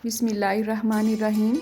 बिस्मिल्लाहिर्रहमानिर्रहीम।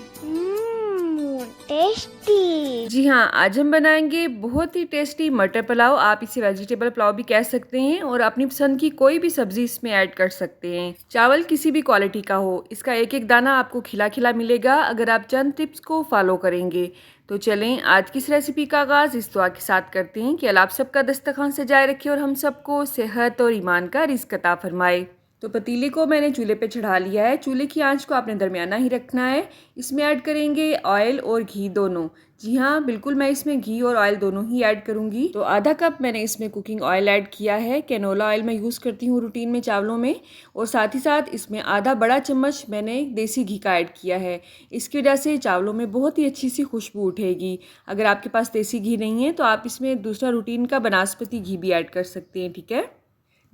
टेस्टी। जी हाँ, आज हम बनाएंगे बहुत ही टेस्टी मटर पुलाव। आप इसे वेजिटेबल पुलाव भी कह सकते हैं और अपनी पसंद की कोई भी सब्जी इसमें ऐड कर सकते हैं। चावल किसी भी क्वालिटी का हो, इसका एक एक दाना आपको खिला खिला मिलेगा अगर आप चंद टिप्स को फॉलो करेंगे। तो चलें आज की इस रेसिपी का आगाज़ इस दुआ के साथ करते हैं कि अल्लाह आप सबका दस्तरखान सजाए रखे और हम सबको सेहत और ईमान का रिज़्क अता फरमाए। तो पतीले को मैंने चूल्हे पे चढ़ा लिया है। चूल्हे की आंच को आपने दरमियाना ही रखना है। इसमें ऐड करेंगे ऑयल और घी दोनों। जी हाँ, बिल्कुल मैं इसमें घी और ऑयल दोनों ही ऐड करूँगी। तो आधा कप मैंने इसमें कुकिंग ऑयल ऐड किया है। कैनोला ऑयल मैं यूज़ करती हूँ रूटीन में चावलों में। और साथ ही साथ इसमें आधा बड़ा चम्मच मैंने देसी घी का ऐड किया है। इसकी वजह से चावलों में बहुत ही अच्छी सी खुशबू उठेगी। अगर आपके पास देसी घी नहीं है तो आप इसमें दूसरा रूटीन का बनास्पति घी भी ऐड कर सकते हैं, ठीक है।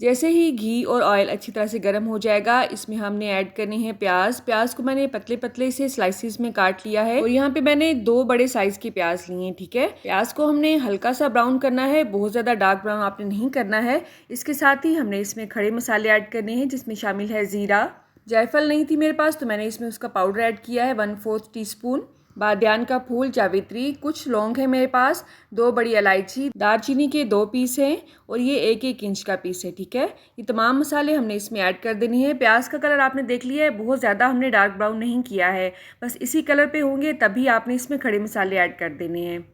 जैसे ही घी और ऑयल अच्छी तरह से गर्म हो जाएगा, इसमें हमने ऐड करने हैं प्याज। प्याज को मैंने पतले पतले से स्लाइसिस में काट लिया है और यहाँ पे मैंने 2 बड़े साइज के प्याज लिए हैं, ठीक है। प्याज को हमने हल्का सा ब्राउन करना है, बहुत ज़्यादा डार्क ब्राउन आपने नहीं करना है। इसके साथ ही हमने इसमें खड़े मसाले ऐड करने हैं, जिसमें शामिल है ज़ीरा। जायफल नहीं थी मेरे पास तो मैंने इसमें उसका पाउडर ऐड किया है 1/4 टीस्पून। बादियान का फूल, जावित्री, कुछ लौंग है मेरे पास, 2 बड़ी इलायची, दालचीनी के 2 पीस हैं और ये 1-1 इंच का पीस है, ठीक है। ये तमाम मसाले हमने इसमें ऐड कर देने हैं। प्याज का कलर आपने देख लिया है, बहुत ज़्यादा हमने डार्क ब्राउन नहीं किया है, बस इसी कलर पे होंगे तभी आपने इसमें खड़े मसाले ऐड कर देने हैं।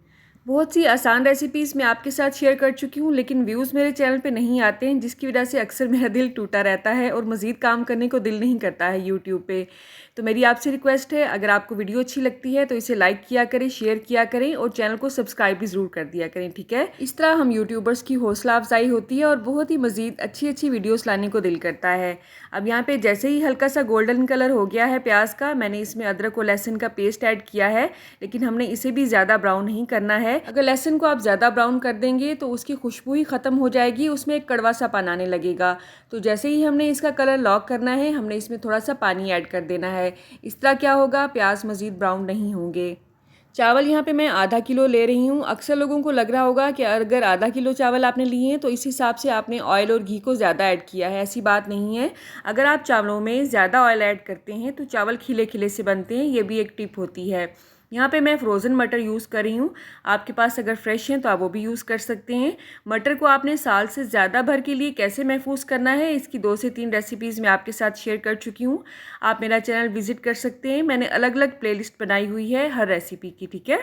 बहुत सी आसान रेसिपीज़ मैं आपके साथ शेयर कर चुकी हूँ, लेकिन व्यूज़ मेरे चैनल पे नहीं आते हैं, जिसकी वजह से अक्सर मेरा दिल टूटा रहता है और मज़ीद काम करने को दिल नहीं करता है यूट्यूब पे। तो मेरी आपसे रिक्वेस्ट है, अगर आपको वीडियो अच्छी लगती है तो इसे लाइक किया करें, शेयर किया करें और चैनल को सब्सक्राइब भी ज़रूर कर दिया करें, ठीक है। इस तरह हम यूट्यूबर्स की हौसला अफजाई होती है और बहुत ही मज़ीद अच्छी अच्छी वीडियोज़ लाने को दिल करता है। अब यहाँ पे जैसे ही हल्का सा गोल्डन कलर हो गया है प्याज का, मैंने इसमें अदरक और लहसुन का पेस्ट ऐड किया है, लेकिन हमने इसे भी ज़्यादा ब्राउन नहीं करना है। अगर लहसुन को आप ज़्यादा ब्राउन कर देंगे तो उसकी खुशबू ही ख़त्म हो जाएगी, उसमें एक कड़वा सा पान आने लगेगा। तो जैसे ही हमने इसका कलर लॉक करना है, हमने इसमें थोड़ा सा पानी ऐड कर देना है। इस तरह क्या होगा, प्याज मज़ीद ब्राउन नहीं होंगे। चावल यहाँ पे मैं आधा किलो ले रही हूँ। अक्सर लोगों को लग रहा होगा कि अगर आधा किलो चावल आपने लिए हैं तो इस हिसाब से आपने ऑयल और घी को ज़्यादा ऐड किया है। ऐसी बात नहीं है। अगर आप चावलों में ज़्यादा ऑयल ऐड करते हैं तो चावल खिले खिले से बनते हैं, ये भी एक टिप होती है। यहाँ पे मैं फ्रोज़न मटर यूज़ कर रही हूँ। आपके पास अगर फ्रेश हैं तो आप वो भी यूज़ कर सकते हैं। मटर को आपने साल से ज़्यादा भर के लिए कैसे महफूज करना है, इसकी 2 से 3 रेसिपीज़ मैं आपके साथ शेयर कर चुकी हूँ। आप मेरा चैनल विज़िट कर सकते हैं, मैंने अलग अलग प्लेलिस्ट बनाई हुई है हर रेसिपी की, ठीक है।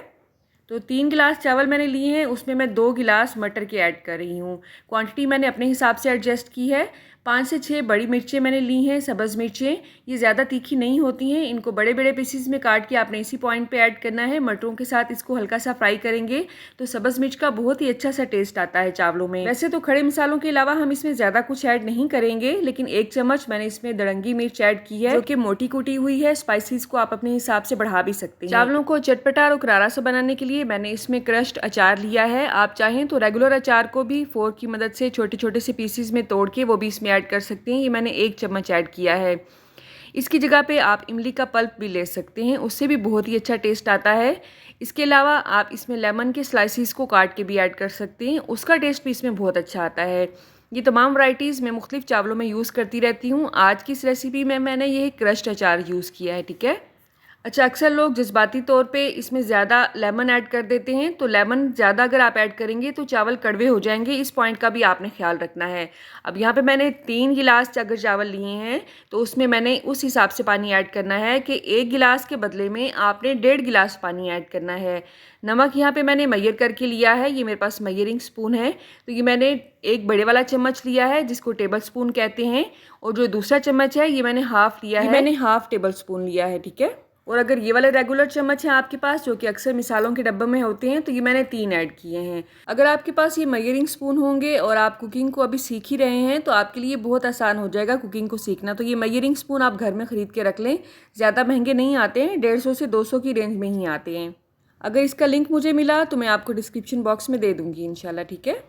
तो 3 गिलास चावल मैंने लिए हैं, उसमें मैं 2 गिलास मटर के ऐड कर रही हूँ। क्वांटिटी मैंने अपने हिसाब से एडजस्ट की है। 5 से 6 बड़ी मिर्चें मैंने ली हैं, सब्ज़ मिर्चें। ये ज़्यादा तीखी नहीं होती हैं, इनको बड़े बड़े पीसीज में काट के आपने इसी पॉइंट पे ऐड करना है। मटरों के साथ इसको हल्का सा फ्राई करेंगे तो सब्ज़ मिर्च का बहुत ही अच्छा सा टेस्ट आता है चावलों में। वैसे तो खड़े मसालों के अलावा हम इसमें ज़्यादा कुछ ऐड नहीं करेंगे, लेकिन 1 चम्मच मैंने इसमें दड़ंगी मिर्च ऐड की है, जो कि मोटी कुटी हुई है। स्पाइसेस को आप अपने हिसाब से बढ़ा भी सकते हैं। चावलों को चटपटा और करारा सा बनाने के लिए मैंने इसमें क्रश्ड अचार लिया है। आप चाहें तो रेगुलर अचार को भी फोर्क की मदद से छोटे छोटे से पीसेस में तोड़ के वो भी इसमें ऐड कर सकते हैं। ये मैंने 1 चम्मच ऐड किया है। इसकी जगह पे आप इमली का पल्प भी ले सकते हैं, उससे भी बहुत ही अच्छा टेस्ट आता है। इसके अलावा आप इसमें लेमन के स्लाइसिस को काट के भी ऐड कर सकते हैं, उसका टेस्ट भी इसमें बहुत अच्छा आता है। ये तमाम वैरायटीज़ मैं मुख्तलिफ चावलों में यूज़ करती रहती हूँ। आज की इस रेसिपी में मैंने ये क्रश्ड अचार यूज़ किया है, ठीक है। अच्छा, अक्सर लोग जज्बाती तौर पे इसमें ज़्यादा लेमन ऐड कर देते हैं, तो लेमन ज़्यादा अगर आप ऐड करेंगे तो चावल कड़वे हो जाएंगे। इस पॉइंट का भी आपने ख्याल रखना है। अब यहाँ पे मैंने 3 गिलास अगर चावल लिए हैं तो उसमें मैंने उस हिसाब से पानी ऐड करना है कि 1 गिलास के बदले में आपने 1.5 गिलास पानी ऐड करना है। नमक यहाँ पे मैंने मैयर करके लिया है, ये मेरे पास मैयरिंग स्पून है, तो ये मैंने एक बड़े वाला चम्मच लिया है जिसको टेबल स्पून कहते हैं, और जो दूसरा चम्मच है ये मैंने हाफ लिया है, मैंने हाफ टेबल स्पून लिया है, ठीक है। और अगर ये वाले रेगुलर चम्मच हैं आपके पास, जो कि अक्सर मिसालों के डब्बे में होते हैं, तो ये मैंने 3 ऐड किए हैं। अगर आपके पास ये मेजरिंग स्पून होंगे और आप कुकिंग को अभी सीख ही रहे हैं तो आपके लिए बहुत आसान हो जाएगा कुकिंग को सीखना। तो ये मेजरिंग स्पून आप घर में ख़रीद के रख लें, ज़्यादा महंगे नहीं आते हैं, 150 से 200 की रेंज में ही आते हैं। अगर इसका लिंक मुझे मिला तो मैं आपको डिस्क्रिप्शन बॉक्स में दे दूँगी इंशाल्लाह, ठीक है।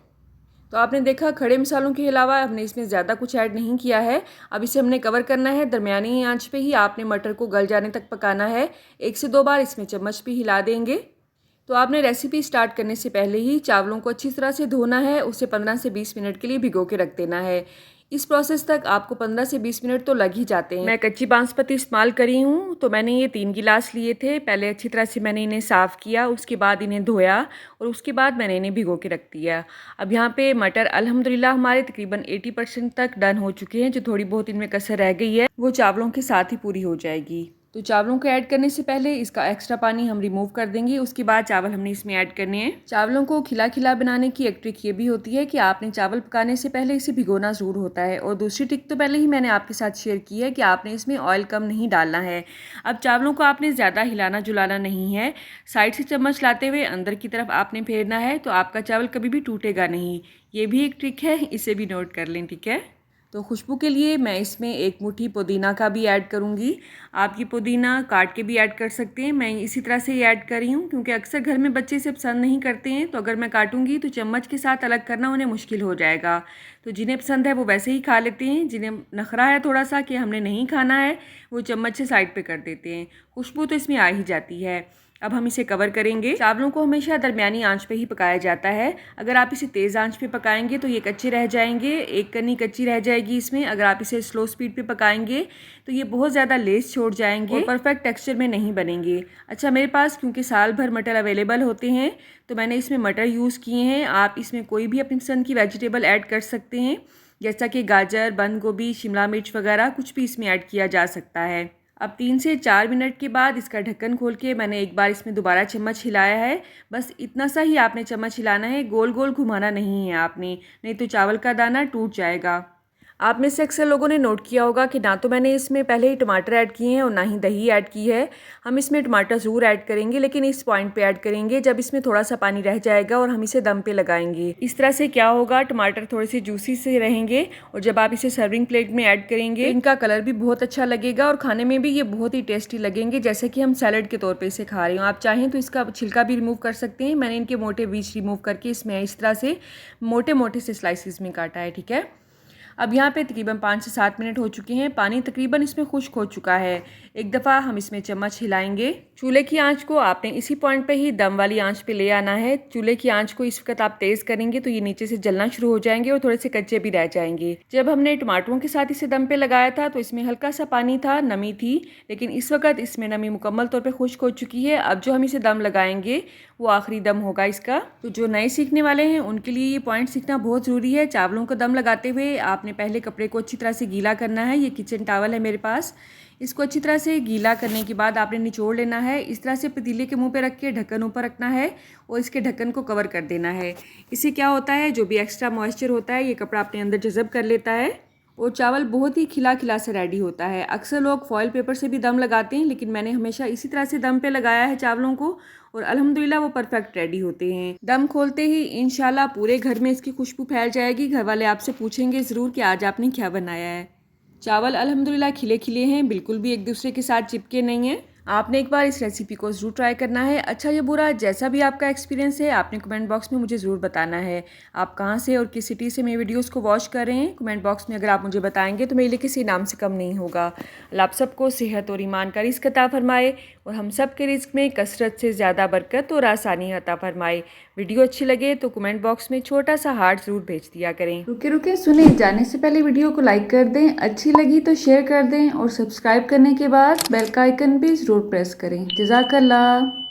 तो आपने देखा खड़े मसालों के अलावा हमने इसमें ज़्यादा कुछ ऐड नहीं किया है। अब इसे हमने कवर करना है, दरमियानी आंच पे ही आपने मटर को गल जाने तक पकाना है। 1 से 2 बार इसमें चम्मच भी हिला देंगे। तो आपने रेसिपी स्टार्ट करने से पहले ही चावलों को अच्छी तरह से धोना है, उसे 15 से 20 मिनट के लिए भिगो के रख देना है। इस प्रोसेस तक आपको 15 से 20 मिनट तो लग ही जाते हैं। मैं कच्ची बांसपती इस्तेमाल करी हूँ, तो मैंने ये 3 गिलास लिए थे। पहले अच्छी तरह से मैंने इन्हें साफ़ किया, उसके बाद इन्हें धोया और उसके बाद मैंने इन्हें भिगो के रख दिया। अब यहाँ पे मटर अल्हम्दुलिल्लाह हमारे तकरीबन 80% तक डन हो चुके हैं। जो थोड़ी बहुत इनमें कसर रह गई है वो चावलों के साथ ही पूरी हो जाएगी। तो चावलों को ऐड करने से पहले इसका एक्स्ट्रा पानी हम रिमूव कर देंगे। उसके बाद चावल हमने इसमें ऐड करने हैं। चावलों को खिला खिला बनाने की एक ट्रिक ये भी होती है कि आपने चावल पकाने से पहले इसे भिगोना ज़रूर होता है। और दूसरी ट्रिक तो पहले ही मैंने आपके साथ शेयर की है कि आपने इसमें ऑयल कम नहीं डालना है। अब चावलों को आपने ज़्यादा हिलाना जुलाना नहीं है। साइड से चम्मच लाते हुए अंदर की तरफ आपने फेरना है, तो आपका चावल कभी भी टूटेगा नहीं। ये भी एक ट्रिक है, इसे भी नोट कर लें, ठीक है। तो खुशबू के लिए मैं इसमें एक मुट्ठी पुदीना का भी ऐड करूँगी। आप ये पुदीना काट के भी ऐड कर सकते हैं। मैं इसी तरह से ही ऐड कर रही हूँ क्योंकि अक्सर घर में बच्चे इसे पसंद नहीं करते हैं, तो अगर मैं काटूँगी तो चम्मच के साथ अलग करना उन्हें मुश्किल हो जाएगा। तो जिन्हें पसंद है वो वैसे ही खा लेते हैं, जिन्हें नखरा है थोड़ा सा कि हमने नहीं खाना है, वो चम्मच से साइड पर कर देते हैं। खुशबू तो इसमें आ ही जाती है। अब हम इसे कवर करेंगे। चावलों को हमेशा दरमियानी आंच पे ही पकाया जाता है। अगर आप इसे तेज़ आंच पे पकाएंगे तो ये कच्चे रह जाएंगे, एक कनी कच्ची रह जाएगी इसमें। अगर आप इसे स्लो स्पीड पे पकाएंगे तो ये बहुत ज़्यादा लेस छोड़ जाएंगे और परफेक्ट टेक्सचर में नहीं बनेंगे। अच्छा, मेरे पास क्योंकि साल भर मटर अवेलेबल होते हैं तो मैंने इसमें मटर यूज़ किए हैं। आप इसमें कोई भी अपनी पसंद की वेजिटेबल ऐड कर सकते हैं, जैसा कि गाजर, बंद गोभी, शिमला मिर्च वगैरह कुछ भी इसमें ऐड किया जा सकता है। अब 3 से 4 मिनट के बाद इसका ढक्कन खोल के मैंने एक बार इसमें दोबारा चम्मच हिलाया है। बस इतना सा ही आपने चम्मच हिलाना है, गोल गोल घुमाना नहीं है आपने, नहीं तो चावल का दाना टूट जाएगा। आप में से अक्सर लोगों ने नोट किया होगा कि ना तो मैंने इसमें पहले ही टमाटर ऐड किए हैं और ना ही दही ऐड की है। हम इसमें टमाटर ज़रूर ऐड करेंगे, लेकिन इस पॉइंट पे ऐड करेंगे जब इसमें थोड़ा सा पानी रह जाएगा और हम इसे दम पे लगाएंगे। इस तरह से क्या होगा, टमाटर थोड़े से जूसी से रहेंगे और जब आप इसे सर्विंग प्लेट में ऐड करेंगे इनका कलर भी बहुत अच्छा लगेगा और खाने में भी ये बहुत ही टेस्टी लगेंगे, जैसे कि हम सैलड के तौर पर इसे खा रहे हो। आप चाहें तो इसका छिलका भी रिमूव कर सकते हैं। मैंने इनके मोटे बीज रिमूव करके इसमें इस तरह से मोटे मोटे से स्लाइसिस में काटा है, ठीक है। अब यहाँ पे तकरीबन 5 से 7 मिनट हो चुके हैं। पानी तकरीबन इसमें खुश्क हो चुका है। एक दफ़ा हम इसमें चम्मच हिलाएंगे। चूल्हे की आंच को आपने इसी पॉइंट पे ही दम वाली आंच पे ले आना है। चूल्हे की आंच को इस वक्त आप तेज़ करेंगे तो ये नीचे से जलना शुरू हो जाएंगे और थोड़े से कच्चे भी रह जाएंगे। जब हमने टमाटरों के साथ इसे दम पे लगाया था तो इसमें हल्का सा पानी था, नमी थी, लेकिन इस वक्त इसमें नमी मुकम्मल तौर पर खुश्क हो चुकी है। अब जो हम इसे दम लगाएंगे वो आखिरी दम होगा इसका। तो जो नए सीखने वाले हैं उनके लिए ये पॉइंट सीखना बहुत ज़रूरी है। चावलों को दम लगाते हुए आपने पहले कपड़े को अच्छी तरह से गीला करना है। ये किचन टॉवल है मेरे पास, इसको अच्छी तरह से गीला करने के बाद आपने निचोड़ लेना है। इस तरह से पतीले के मुंह पे रख के ढक्कन ऊपर रखना है और इसके ढक्कन को कवर कर देना है। इससे क्या होता है, जो भी एक्स्ट्रा मॉइस्चर होता है ये कपड़ा अपने अंदर जज़ब कर लेता है और चावल बहुत ही खिला खिला से रेडी होता है। अक्सर लोग फॉइल पेपर से भी दम लगाते हैं, लेकिन मैंने हमेशा इसी तरह से दम पे लगाया है चावलों को और अल्हम्दुलिल्लाह वो परफेक्ट रेडी होते हैं। दम खोलते ही इंशाल्लाह पूरे घर में इसकी खुशबू फैल जाएगी। घर वाले आपसे पूछेंगे ज़रूर कि आज आपने क्या बनाया है। चावल अल्हम्दुलिल्लाह खिले खिले हैं, बिल्कुल भी एक दूसरे के साथ चिपके नहीं हैं। आपने एक बार इस रेसिपी को ज़रूर ट्राई करना है। अच्छा या बुरा, जैसा भी आपका एक्सपीरियंस है आपने कमेंट बॉक्स में मुझे ज़रूर बताना है। आप कहाँ से और किस सिटी से मेरे वीडियोस को वॉच कर रहे हैं, कमेंट बॉक्स में अगर आप मुझे बताएंगे तो मेरे लिए किसी नाम से कम नहीं होगा। अल्लाह आप सबको सेहत और ईमान का रिज़्क अता फरमाए और हम सब के रिज़्क में कसरत से ज़्यादा बरकत और आसानी अता फरमाए। वीडियो अच्छी लगे तो कमेंट बॉक्स में छोटा सा हार्ट ज़रूर भेज दिया करें। रुके रुके सुने, जाने से पहले वीडियो को लाइक कर दें, अच्छी लगी तो शेयर कर दें और सब्सक्राइब करने के बाद बेल का आइकन भी ज़रूर प्रेस करें। जज़ाकल्लाह।